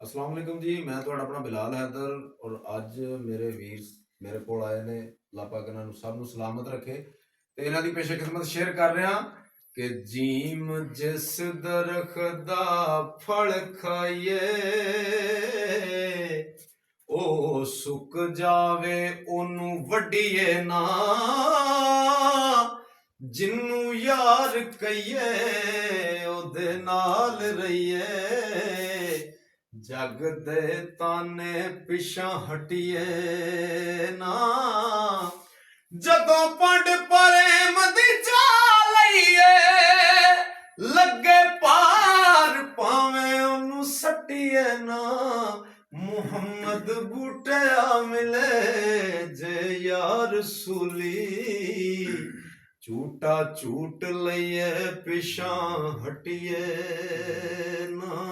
अस्सलाम वालेकुम जी। मैं ਤੁਹਾਡਾ ਆਪਣਾ ਬਿਲਾਲ ਹੈਦਰ ਔਰ ਅੱਜ ਮੇਰੇ ਵੀਰ ਮੇਰੇ ਕੋਲ ਆਏ ਨੇ। ਅੱਲਾਹ ਪਾਕ ਇਹਨਾਂ ਨੂੰ ਸਭ ਨੂੰ ਸਲਾਮਤ ਰੱਖੇ ਤੇ ਇਹਨਾਂ ਦੀ ਪੇਸ਼ ਖਿਦਮਤ ਸ਼ੇਅਰ ਕਰ ਰਿਹਾ ਕਿ ਜੀਮ ਜਿਸ ਦਰਖਤ ਦਾ ਫਲ ਖਾਈਏ ਉਹ ਸੁੱਕ ਜਾਵੇ ਉਹਨੂੰ ਵੱਢੀਏ ਨਾ, ਜਿੰਨੂੰ ਯਾਰ ਕਹੀਏ ਉਹਦੇ ਨਾਲ ਰਹੀਏ, जग दे ताने पिछा हटिए ना, जदों पंड प्रेम दी चालिए लगे पार पावे ओनू सटिए ना, मुहम्मद बूटिया मिले जे यार सूली, झूठा झूठ लइए पिछा हटिए ना।